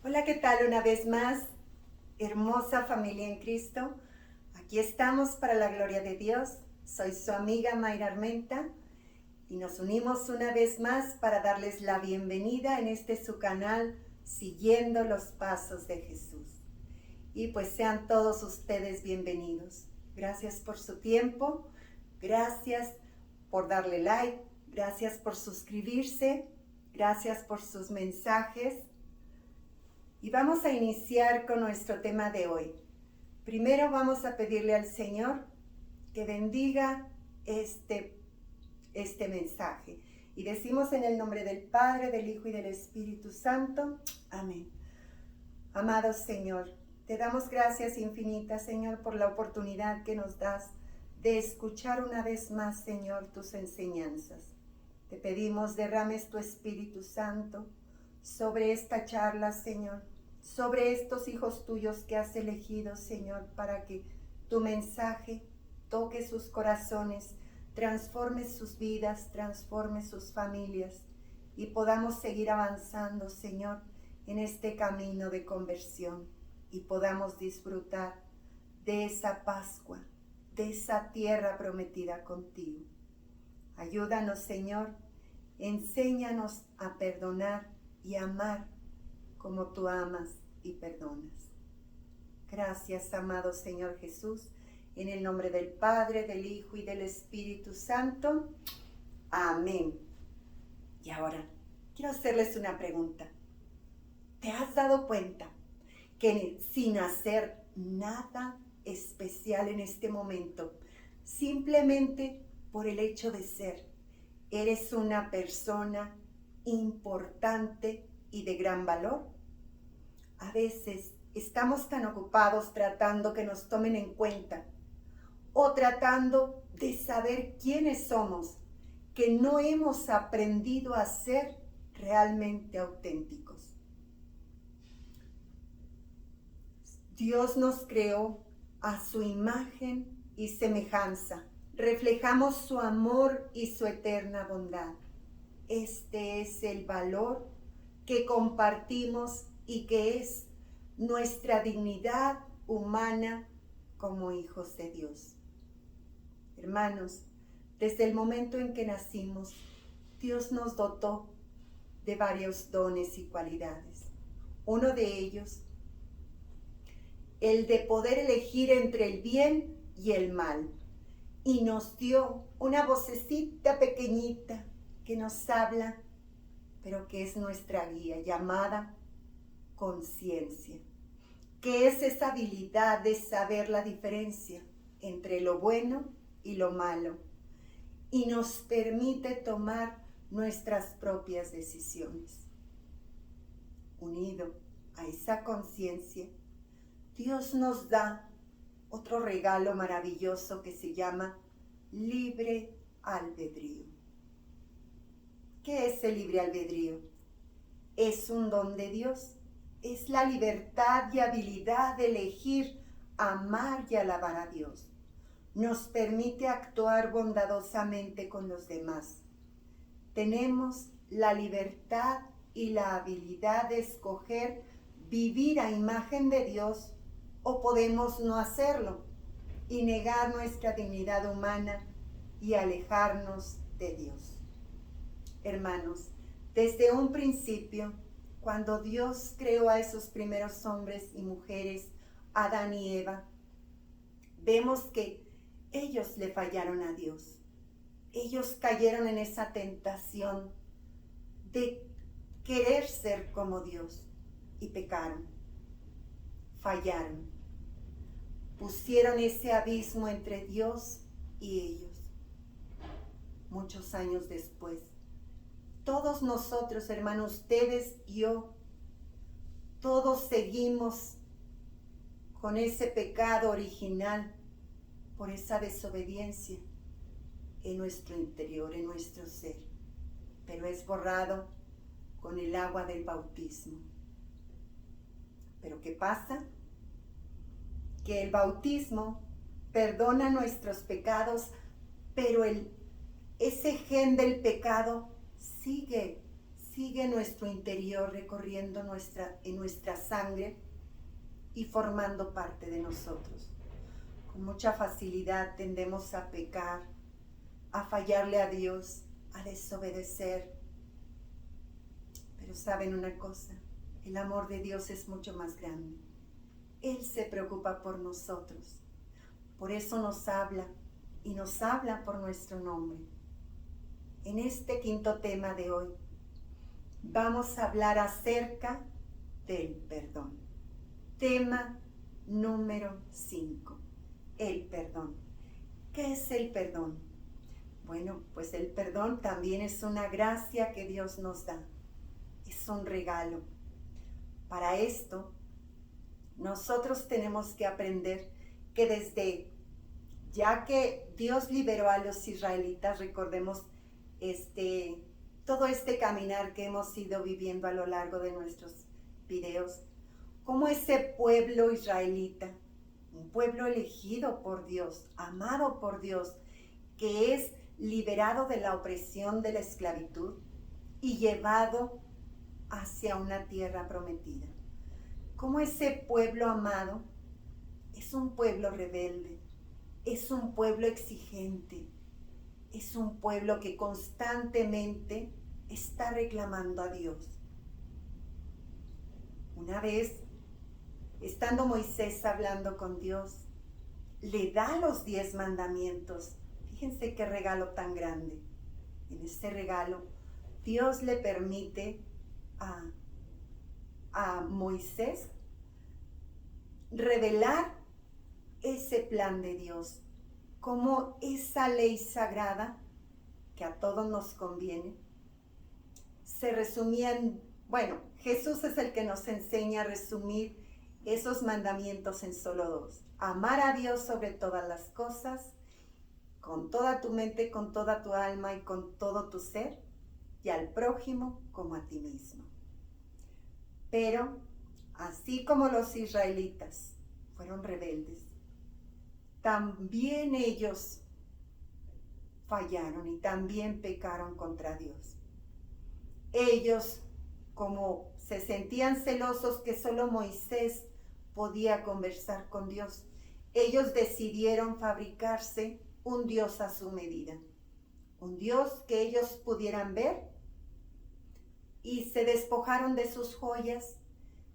Hola, ¿qué tal? Una vez más, hermosa familia en Cristo. Aquí estamos para la gloria de Dios. Soy su amiga Mayra Armenta y nos unimos una vez más para darles la bienvenida en este su canal, Siguiendo los Pasos de Jesús. Y pues sean todos ustedes bienvenidos. Gracias por su tiempo, gracias por darle like, gracias por suscribirse, gracias por sus mensajes. Y vamos a iniciar con nuestro tema de hoy. Primero vamos a pedirle al Señor que bendiga este mensaje. Y decimos en el nombre del Padre, del Hijo y del Espíritu Santo. Amén. Amado Señor, te damos gracias infinitas, Señor, por la oportunidad que nos das de escuchar una vez más, Señor, tus enseñanzas. Te pedimos derrames tu Espíritu Santo sobre esta charla, Señor, sobre estos hijos tuyos que has elegido, Señor, para que tu mensaje toque sus corazones, transforme sus vidas, transforme sus familias y podamos seguir avanzando, Señor, en este camino de conversión y podamos disfrutar de esa Pascua, de esa tierra prometida contigo. Ayúdanos, Señor, enséñanos a perdonar y amar como tú amas y perdonas. Gracias, amado Señor Jesús, en el nombre del Padre, del Hijo y del Espíritu Santo. Amén. Y ahora, quiero hacerles una pregunta. ¿Te has dado cuenta que sin hacer nada especial en este momento, simplemente por el hecho de ser, eres una persona importante y de gran valor? A veces estamos tan ocupados tratando que nos tomen en cuenta o tratando de saber quiénes somos que no hemos aprendido a ser realmente auténticos. Dios nos creó a su imagen y semejanza. Reflejamos su amor y su eterna bondad. Este es el valor que compartimos y que es nuestra dignidad humana como hijos de Dios. Hermanos, desde el momento en que nacimos, Dios nos dotó de varios dones y cualidades. Uno de ellos, el de poder elegir entre el bien y el mal. Y nos dio una vocecita pequeñita que nos habla, pero que es nuestra guía, llamada conciencia, que es esa habilidad de saber la diferencia entre lo bueno y lo malo, y nos permite tomar nuestras propias decisiones. Unido a esa conciencia, Dios nos da otro regalo maravilloso que se llama libre albedrío. ¿Qué es el libre albedrío? Es un don de Dios. Es la libertad y habilidad de elegir amar y alabar a Dios. Nos permite actuar bondadosamente con los demás. Tenemos la libertad y la habilidad de escoger vivir a imagen de Dios o podemos no hacerlo y negar nuestra dignidad humana y alejarnos de Dios. Hermanos, desde un principio, cuando Dios creó a esos primeros hombres y mujeres, Adán y Eva, vemos que ellos le fallaron a Dios. Ellos cayeron en esa tentación de querer ser como Dios y pecaron, fallaron, pusieron ese abismo entre Dios y ellos. Muchos años después, todos nosotros, hermanos, ustedes y yo, todos seguimos con ese pecado original por esa desobediencia en nuestro interior, en nuestro ser, pero es borrado con el agua del bautismo. ¿Pero qué pasa? Que el bautismo perdona nuestros pecados, pero ese gen del pecado sigue sigue nuestro interior recorriendo en nuestra sangre y formando parte de nosotros. Con mucha facilidad tendemos a pecar, a fallarle a Dios, a desobedecer. Pero ¿saben una cosa? El amor de Dios es mucho más grande. Él se preocupa por nosotros. Por eso nos habla y nos habla por nuestro nombre. En este quinto tema de hoy, vamos a hablar acerca del perdón. Tema número 5, el perdón. ¿Qué es el perdón? Bueno, pues el perdón también es una gracia que Dios nos da. Es un regalo. Para esto, nosotros tenemos que aprender que ya que Dios liberó a los israelitas, recordemos todo este caminar que hemos ido viviendo a lo largo de nuestros videos, como ese pueblo israelita, un pueblo elegido por Dios, amado por Dios, que es liberado de la opresión de la esclavitud y llevado hacia una tierra prometida. Como ese pueblo amado es un pueblo rebelde, es un pueblo exigente, es un pueblo que constantemente está reclamando a Dios. Una vez, estando Moisés hablando con Dios, le da los 10 mandamientos. Fíjense qué regalo tan grande. En este regalo, Dios le permite a Moisés revelar ese plan de Dios, como esa ley sagrada que a todos nos conviene, se resumía Jesús es el que nos enseña a resumir esos mandamientos en solo 2. Amar a Dios sobre todas las cosas, con toda tu mente, con toda tu alma y con todo tu ser, y al prójimo como a ti mismo. Pero, así como los israelitas fueron rebeldes, también ellos fallaron y también pecaron contra Dios. Ellos, como se sentían celosos que solo Moisés podía conversar con Dios, ellos decidieron fabricarse un Dios a su medida, un Dios que ellos pudieran ver, y se despojaron de sus joyas,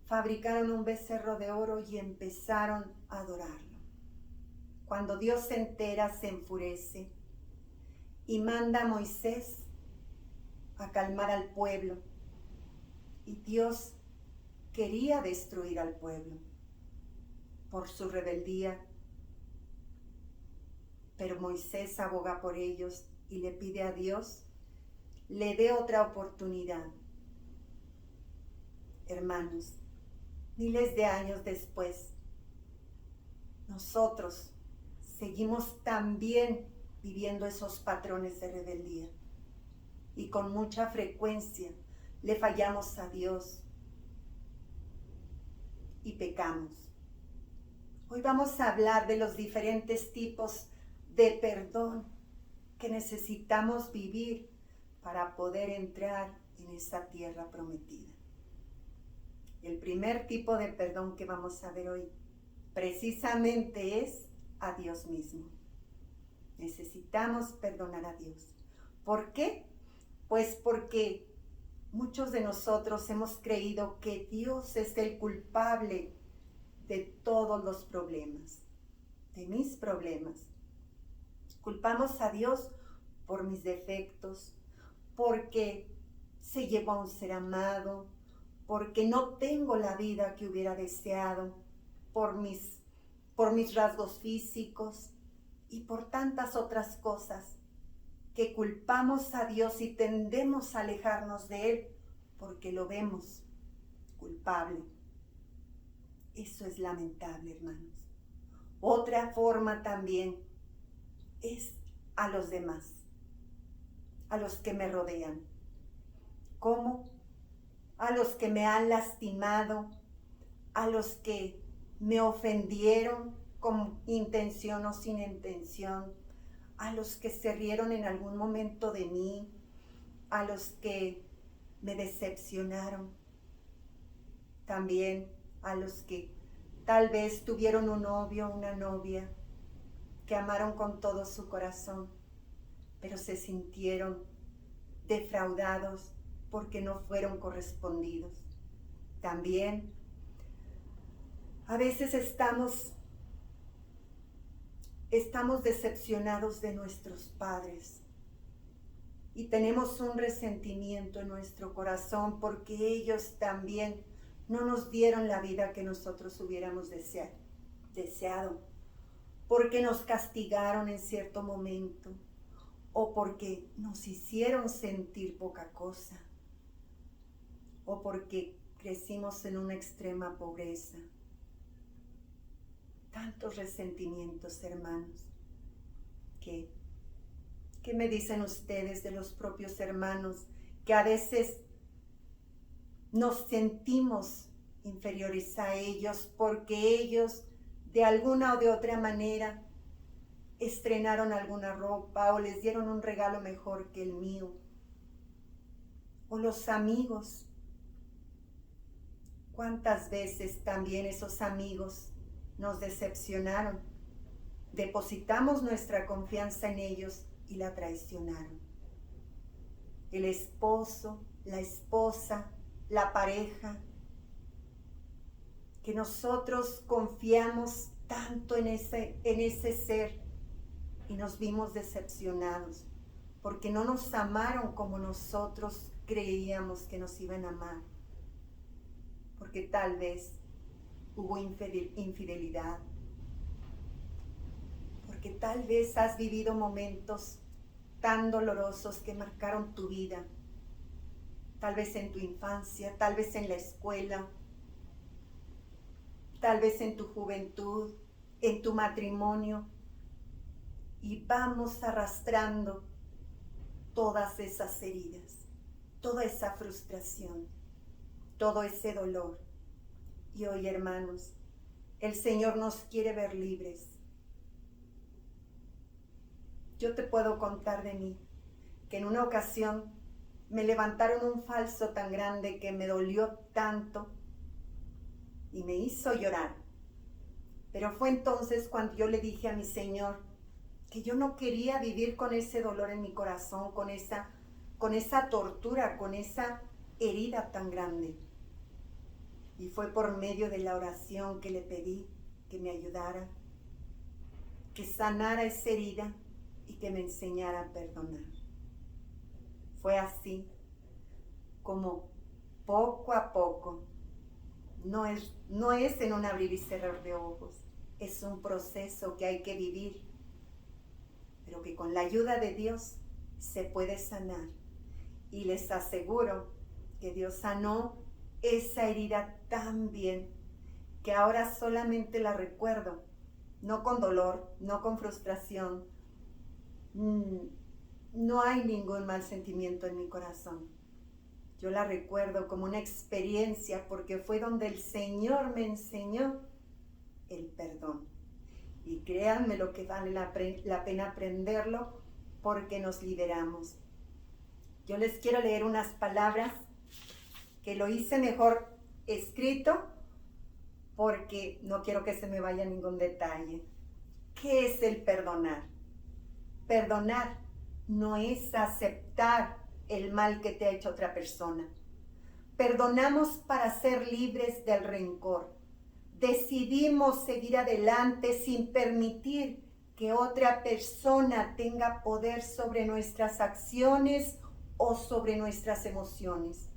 fabricaron un becerro de oro y empezaron a adorarlo. Cuando Dios se entera, se enfurece y manda a Moisés a calmar al pueblo. Y Dios quería destruir al pueblo por su rebeldía, pero Moisés aboga por ellos y le pide a Dios le dé otra oportunidad. Hermanos, miles de años después, nosotros seguimos también viviendo esos patrones de rebeldía y con mucha frecuencia le fallamos a Dios y pecamos. Hoy vamos a hablar de los diferentes tipos de perdón que necesitamos vivir para poder entrar en esa tierra prometida. El primer tipo de perdón que vamos a ver hoy precisamente es a Dios mismo. Necesitamos perdonar a Dios. ¿Por qué? Pues porque muchos de nosotros hemos creído que Dios es el culpable de todos los problemas, de mis problemas. Culpamos a Dios por mis defectos, porque se llevó a un ser amado, porque no tengo la vida que hubiera deseado, por mis rasgos físicos y por tantas otras cosas que culpamos a Dios y tendemos a alejarnos de Él porque lo vemos culpable. Eso es lamentable, hermanos. Otra forma también es a los demás, a los que me rodean. ¿Cómo? A los que me han lastimado, a los que me ofendieron con intención o sin intención, a los que se rieron en algún momento de mí, a los que me decepcionaron. También a los que tal vez tuvieron un novio o una novia que amaron con todo su corazón, pero se sintieron defraudados porque no fueron correspondidos. También a veces estamos decepcionados de nuestros padres y tenemos un resentimiento en nuestro corazón porque ellos también no nos dieron la vida que nosotros hubiéramos deseado, porque nos castigaron en cierto momento o porque nos hicieron sentir poca cosa o porque crecimos en una extrema pobreza. Tantos resentimientos, hermanos. ¿Qué me dicen ustedes de los propios hermanos que a veces nos sentimos inferiores a ellos porque ellos de alguna o de otra manera estrenaron alguna ropa o les dieron un regalo mejor que el mío? O los amigos. ¿Cuántas veces también esos amigos nos decepcionaron? Depositamos nuestra confianza en ellos y la traicionaron. El esposo, la esposa, la pareja, que nosotros confiamos tanto en ese ser y nos vimos decepcionados porque no nos amaron como nosotros creíamos que nos iban a amar, porque tal vez hubo infidelidad, porque tal vez has vivido momentos tan dolorosos que marcaron tu vida, tal vez en tu infancia, tal vez en la escuela, tal vez en tu juventud, en tu matrimonio, y vamos arrastrando todas esas heridas, toda esa frustración, todo ese dolor. Y hoy, hermanos, el Señor nos quiere ver libres. Yo te puedo contar de mí, que en una ocasión me levantaron un falso tan grande que me dolió tanto y me hizo llorar. Pero fue entonces cuando yo le dije a mi Señor que yo no quería vivir con ese dolor en mi corazón, con esa tortura, con esa herida tan grande. Y fue por medio de la oración que le pedí que me ayudara, que sanara esa herida y que me enseñara a perdonar. Fue así como poco a poco, no es en un abrir y cerrar de ojos, es un proceso que hay que vivir, pero que con la ayuda de Dios se puede sanar. Y les aseguro que Dios sanó esa herida tan bien que ahora solamente la recuerdo, no con dolor, no con frustración. No hay ningún mal sentimiento en mi corazón. Yo la recuerdo como una experiencia porque fue donde el Señor me enseñó el perdón. Y créanme lo que vale la pena aprenderlo porque nos liberamos. Yo les quiero leer unas palabras que lo hice mejor escrito porque no quiero que se me vaya ningún detalle. ¿Qué es el perdonar? Perdonar no es aceptar el mal que te ha hecho otra persona. Perdonamos para ser libres del rencor. Decidimos seguir adelante sin permitir que otra persona tenga poder sobre nuestras acciones o sobre nuestras emociones.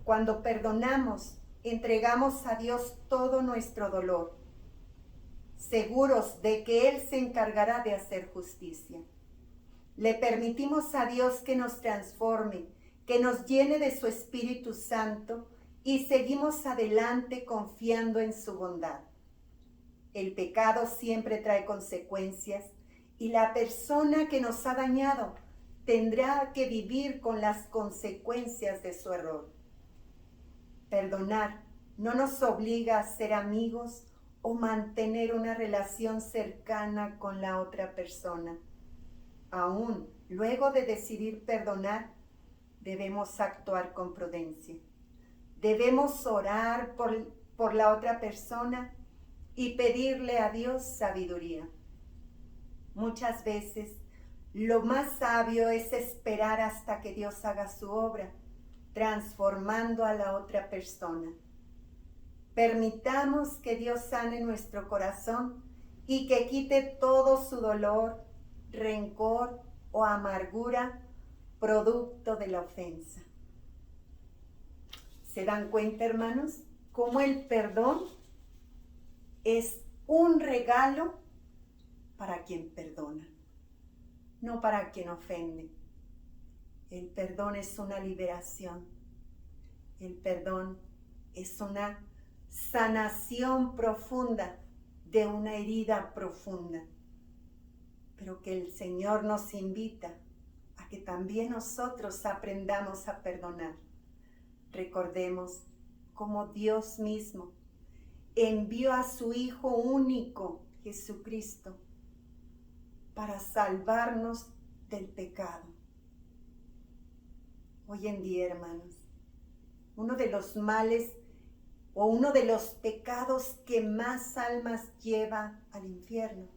Cuando perdonamos, entregamos a Dios todo nuestro dolor, seguros de que Él se encargará de hacer justicia. Le permitimos a Dios que nos transforme, que nos llene de su Espíritu Santo y seguimos adelante confiando en su bondad. El pecado siempre trae consecuencias y la persona que nos ha dañado tendrá que vivir con las consecuencias de su error. Perdonar no nos obliga a ser amigos o mantener una relación cercana con la otra persona. Aún luego de decidir perdonar, debemos actuar con prudencia. Debemos orar por la otra persona y pedirle a Dios sabiduría. Muchas veces lo más sabio es esperar hasta que Dios haga su obra, transformando a la otra persona. Permitamos que Dios sane nuestro corazón y que quite todo su dolor, rencor o amargura producto de la ofensa. ¿Se dan cuenta, hermanos, cómo el perdón es un regalo para quien perdona, no para quien ofende? El perdón es una liberación. El perdón es una sanación profunda de una herida profunda. Pero que el Señor nos invita a que también nosotros aprendamos a perdonar. Recordemos cómo Dios mismo envió a su Hijo único, Jesucristo, para salvarnos del pecado. Hoy en día, hermanos, uno de los males o uno de los pecados que más almas lleva al infierno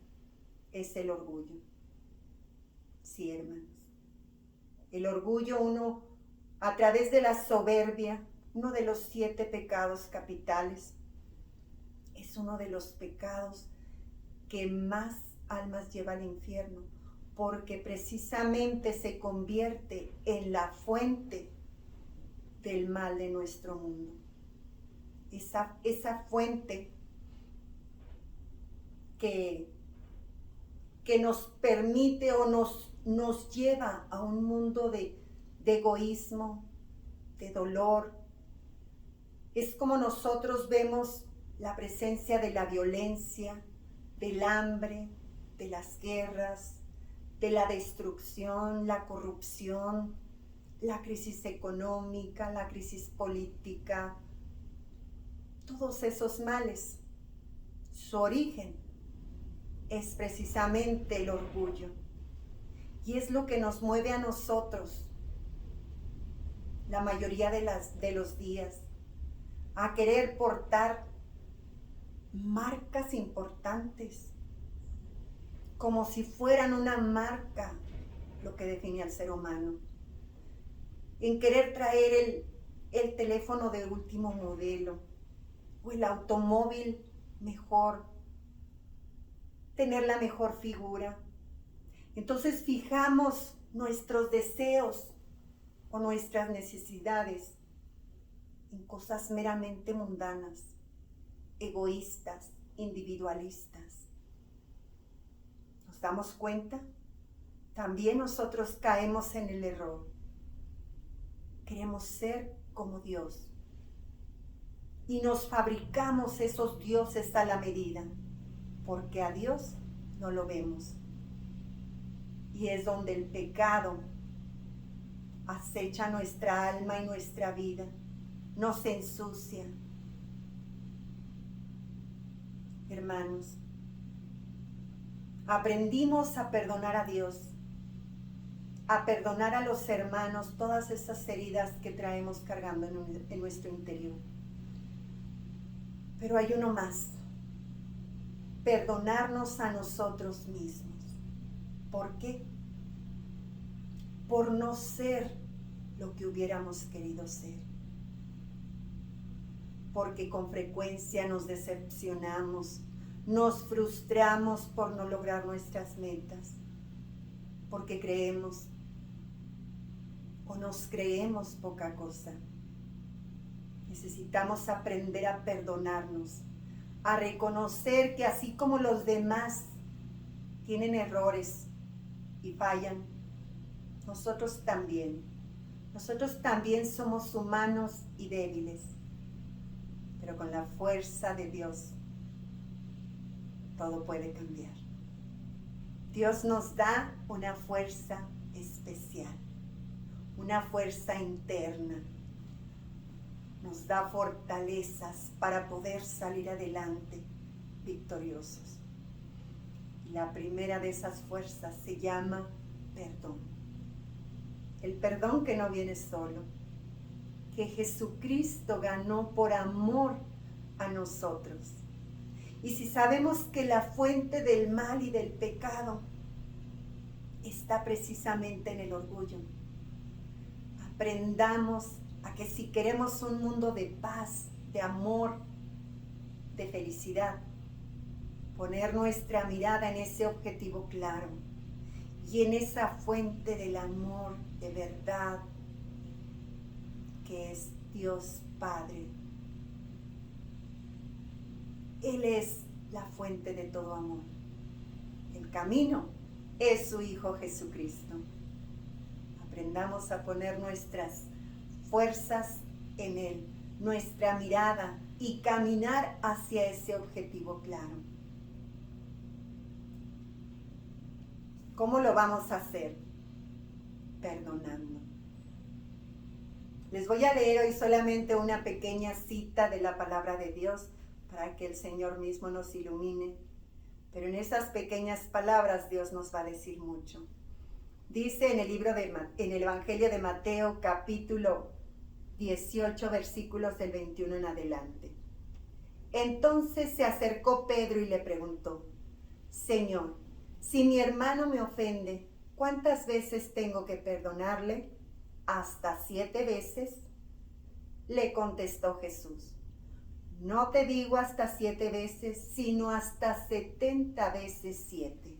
es el orgullo. Sí, hermanos. El orgullo, a través de la soberbia, uno de los 7 pecados capitales, es uno de los pecados que más almas lleva al infierno, porque precisamente se convierte en la fuente del mal de nuestro mundo. Esa fuente que nos permite o nos lleva a un mundo de egoísmo, de dolor. Es como nosotros vemos la presencia de la violencia, del hambre, de las guerras, de la destrucción, la corrupción, la crisis económica, la crisis política, todos esos males. Su origen es precisamente el orgullo. Y es lo que nos mueve a nosotros, la mayoría de los días, a querer portar marcas importantes, como si fueran una marca lo que define al ser humano. En querer traer el teléfono de último modelo o el automóvil mejor, tener la mejor figura. Entonces fijamos nuestros deseos o nuestras necesidades en cosas meramente mundanas, egoístas, individualistas. ¿Nos damos cuenta? También nosotros caemos en el error. Queremos ser como Dios y nos fabricamos esos dioses a la medida, porque a Dios no lo vemos. Y es donde el pecado acecha nuestra alma y nuestra vida, nos ensucia. Hermanos, aprendimos a perdonar a Dios, a perdonar a los hermanos todas esas heridas que traemos cargando en nuestro interior. Pero hay uno más: perdonarnos a nosotros mismos. ¿Por qué? Por no ser lo que hubiéramos querido ser. Porque con frecuencia nos decepcionamos, nos frustramos por no lograr nuestras metas, porque creemos o nos creemos poca cosa. Necesitamos aprender a perdonarnos, a reconocer que así como los demás tienen errores y fallan, nosotros también somos humanos y débiles, pero con la fuerza de Dios todo puede cambiar. Dios nos da una fuerza especial, una fuerza interna. Nos da fortalezas para poder salir adelante victoriosos. Y la primera de esas fuerzas se llama perdón. el perdón que no viene solo, que Jesucristo ganó por amor a nosotros. Y si sabemos que la fuente del mal y del pecado está precisamente en el orgullo, aprendamos a que si queremos un mundo de paz, de amor, de felicidad, poner nuestra mirada en ese objetivo claro y en esa fuente del amor de verdad que es Dios Padre. Él es la fuente de todo amor. El camino es su Hijo Jesucristo. Aprendamos a poner nuestras fuerzas en Él, nuestra mirada y caminar hacia ese objetivo claro. ¿Cómo lo vamos a hacer? Perdonando. Les voy a leer hoy solamente una pequeña cita de la palabra de Dios para que el Señor mismo nos ilumine. Pero en esas pequeñas palabras Dios nos va a decir mucho. Dice en el Evangelio de Mateo, capítulo 18, versículos del 21 en adelante. Entonces se acercó Pedro y le preguntó: Señor, si mi hermano me ofende, ¿cuántas veces tengo que perdonarle? ¿Hasta 7 veces? Le contestó Jesús: no te digo hasta 7 veces, sino hasta 70 veces 7.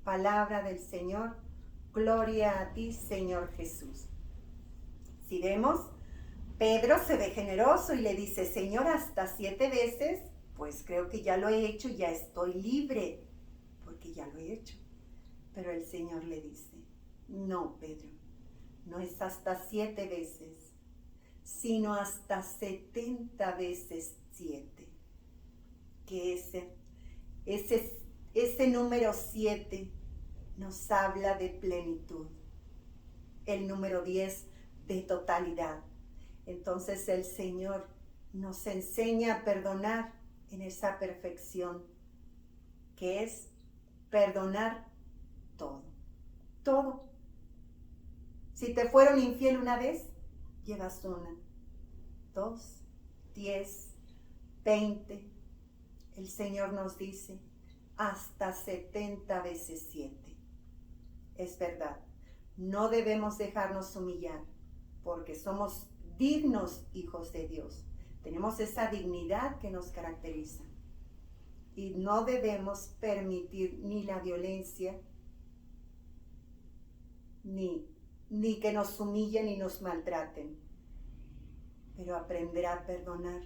Palabra del Señor, gloria a ti, Señor Jesús. Si vemos, Pedro se ve generoso y le dice: Señor, hasta 7 veces, pues creo que ya lo he hecho, ya estoy libre, porque ya lo he hecho. Pero el Señor le dice: no, Pedro, no es hasta 7 veces, sino hasta 70 veces 7. Que ese número 7 nos habla de plenitud. El número 10 de totalidad. Entonces el Señor nos enseña a perdonar en esa perfección, que es perdonar todo. Todo. Si te fueron infiel una vez, llevas 1, 2, 10, 20. El Señor nos dice hasta 70 veces 7. Es verdad, no debemos dejarnos humillar, porque somos dignos hijos de Dios. Tenemos esa dignidad que nos caracteriza. Y no debemos permitir ni la violencia, ni que nos humillen ni nos maltraten. Pero aprender a perdonar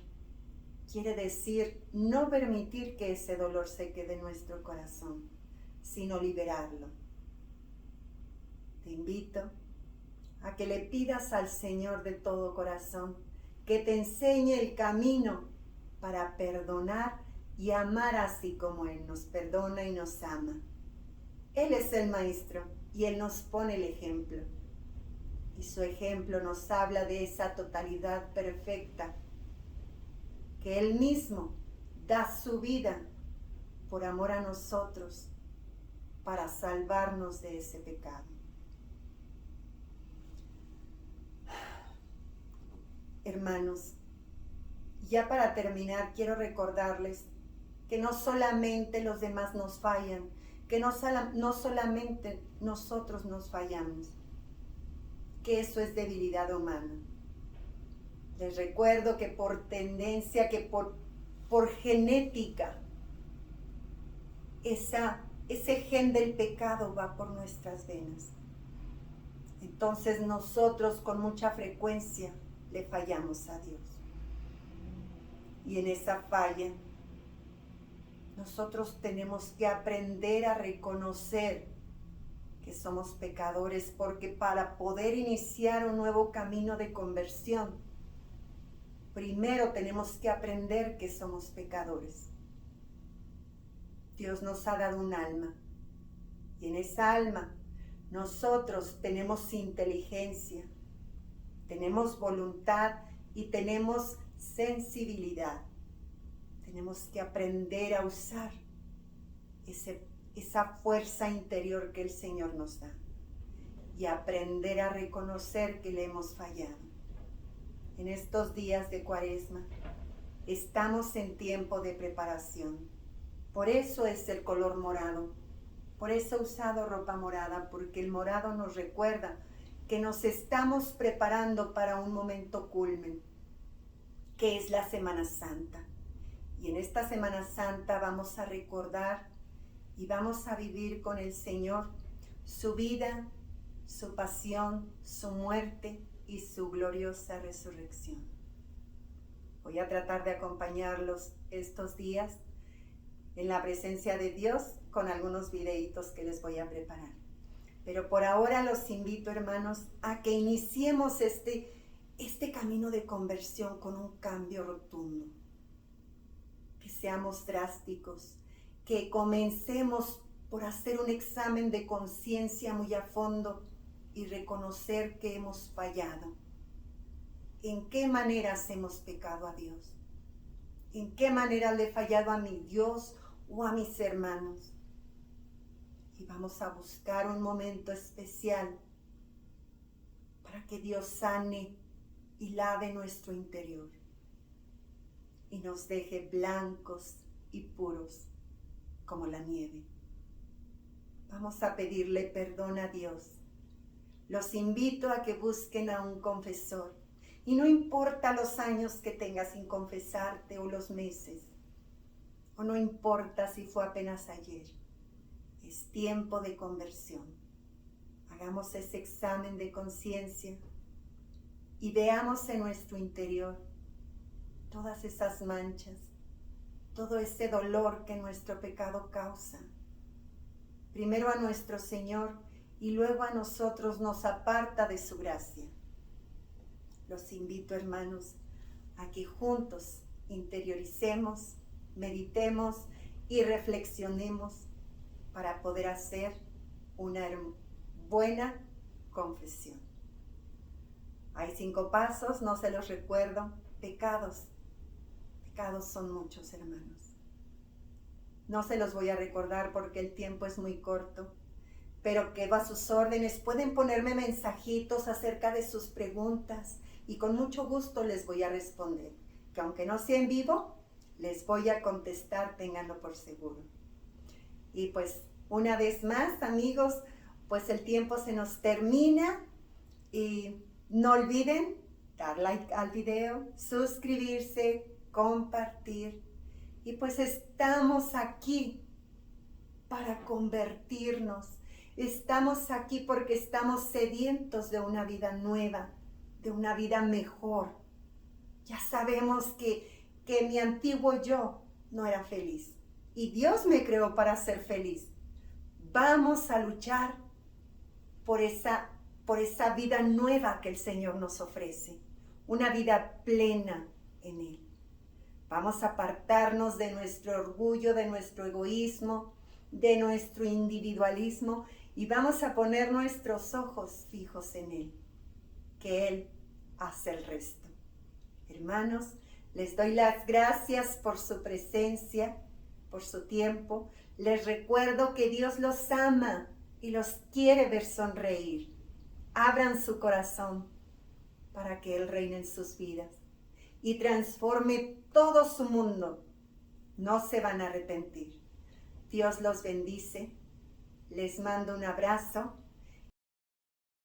quiere decir no permitir que ese dolor se quede en nuestro corazón, sino liberarlo. Te invito a que le pidas al Señor de todo corazón que te enseñe el camino para perdonar y amar así como Él nos perdona y nos ama. Él es el Maestro y Él nos pone el ejemplo. Y su ejemplo nos habla de esa totalidad perfecta, que Él mismo da su vida por amor a nosotros para salvarnos de ese pecado. Hermanos, ya para terminar quiero recordarles que no solamente los demás nos fallan, que no solamente nosotros nos fallamos, que eso es debilidad humana. Les recuerdo que por tendencia, que por genética, ese gen del pecado va por nuestras venas. Entonces nosotros con mucha frecuencia le fallamos a Dios. Y en esa falla, nosotros tenemos que aprender a reconocer que somos pecadores, porque para poder iniciar un nuevo camino de conversión, primero tenemos que aprender que somos pecadores. Dios nos ha dado un alma, y en esa alma nosotros tenemos inteligencia, tenemos voluntad y tenemos sensibilidad. Tenemos que aprender a usar esa fuerza interior que el Señor nos da. y aprender a reconocer que le hemos fallado. En estos días de Cuaresma estamos en tiempo de preparación. Por eso es el color morado. Por eso he usado ropa morada, porque el morado nos recuerda que nos estamos preparando para un momento culmen, que es la Semana Santa. Y en esta Semana Santa vamos a recordar y vamos a vivir con el Señor su vida, su pasión, su muerte y su gloriosa resurrección. Voy a tratar de acompañarlos estos días en la presencia de Dios con algunos videitos que les voy a preparar. Pero por ahora los invito, hermanos, a que iniciemos este camino de conversión con un cambio rotundo. Que seamos drásticos, que comencemos por hacer un examen de conciencia muy a fondo y reconocer que hemos fallado. ¿En qué maneras hemos pecado a Dios? ¿En qué manera le he fallado a mi Dios o a mis hermanos? Y vamos a buscar un momento especial para que Dios sane y lave nuestro interior y nos deje blancos y puros como la nieve. Vamos a pedirle perdón a Dios. Los invito a que busquen a un confesor. Y no importa los años que tengas sin confesarte o los meses. O no importa si fue apenas ayer. Es tiempo de conversión. Hagamos ese examen de conciencia y veamos en nuestro interior todas esas manchas, todo ese dolor que nuestro pecado causa. Primero a nuestro Señor y luego a nosotros nos aparta de su gracia. Los invito, hermanos, a que juntos interioricemos, meditemos y reflexionemos para poder hacer una buena confesión. Hay 5 pasos, no se los recuerdo. Pecados son muchos, hermanos. No se los voy a recordar porque el tiempo es muy corto, pero quedo a sus órdenes. Pueden ponerme mensajitos acerca de sus preguntas y con mucho gusto les voy a responder. Que aunque no sea en vivo, les voy a contestar, ténganlo por seguro. Y pues una vez más, amigos, pues el tiempo se nos termina y no olviden dar like al video, suscribirse, compartir. Y pues estamos aquí para convertirnos. Estamos aquí porque estamos sedientos de una vida nueva, de una vida mejor. Ya sabemos que mi antiguo yo no era feliz. Y Dios me creó para ser feliz. Vamos a luchar por esa vida nueva que el Señor nos ofrece. Una vida plena en Él. Vamos a apartarnos de nuestro orgullo, de nuestro egoísmo, de nuestro individualismo y vamos a poner nuestros ojos fijos en Él, que Él hace el resto. Hermanos, les doy las gracias por su presencia, por su tiempo. Les recuerdo que Dios los ama y los quiere ver sonreír. Abran su corazón para que Él reine en sus vidas y transforme todo su mundo. No se van a arrepentir. Dios los bendice. Les mando un abrazo